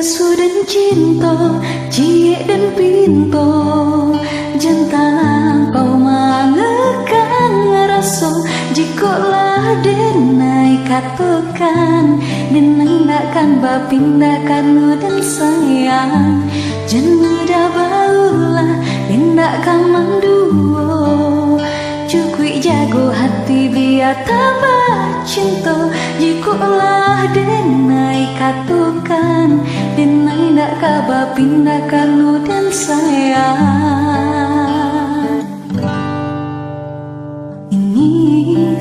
dan cinta, cie dan pinto, jangan lampau mangekang rasa. Jikolah denai katakan, denai nakkan bapindakan dan sayang. Jangan mudah baulah, tindakan manduo. Cukui jago hati biar tambah cinta. Jikolah denai katakan, denai nak kabar pindahkan dan sayang. Ini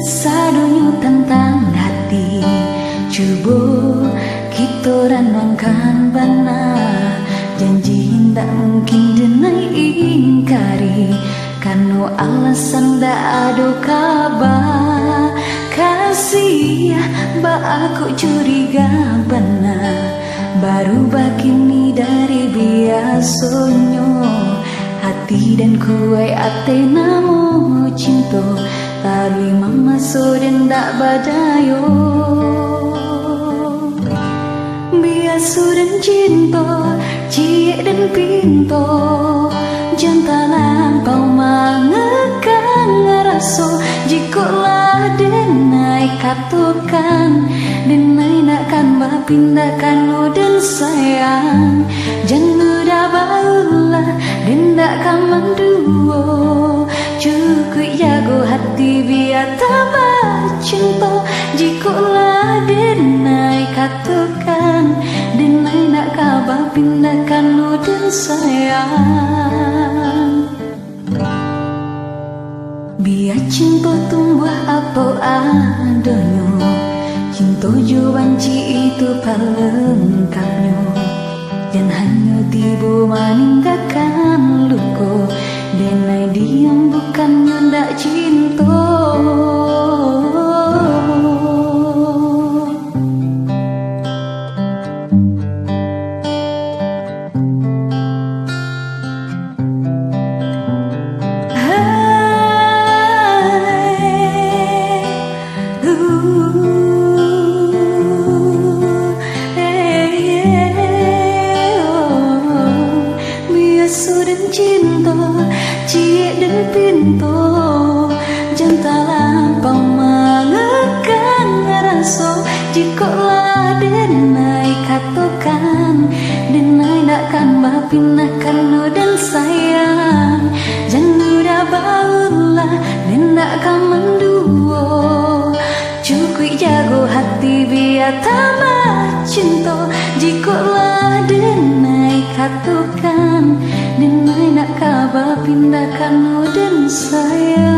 sadonyo tentang hati, coba kita renungkan benar. Janji tak mungkin denai ingkari, karena alasan tak ada kabar. Kasih ba aku curiga benar, baru begini dari biasanya. Hati dan kuai ate namo cinta, tapi mama so dan tak badayo. Biasa dan cinta, cie dan pinto, jangan lampau mangekang rasa. Jikolah denai katakan, denai nakkan bapindakan dan sayang. Jangan mudah baulah, tindakan manduo. Cukup jago hati biar tambah cinta. Jikolah denai katakan, denai nak kabar pindahkan dan sayang. Biar cinta tumbuh apa adanya, cinta jo banci itu pelengkapnya. Dan hanya tiba meninggalkan luka, denai diam bukannya ndak cinta. Cinta, cie dan pinto, jangan lampau mangekang rasa. Jikolah denai katakan, denai nakkan bapindakan dan sayang. Jangan mudah baulah, tindakan manduo. Cukup jago hati biar tambah cinta. Jikolah denai katakan, denai nak kabar pindahkan dan sayang.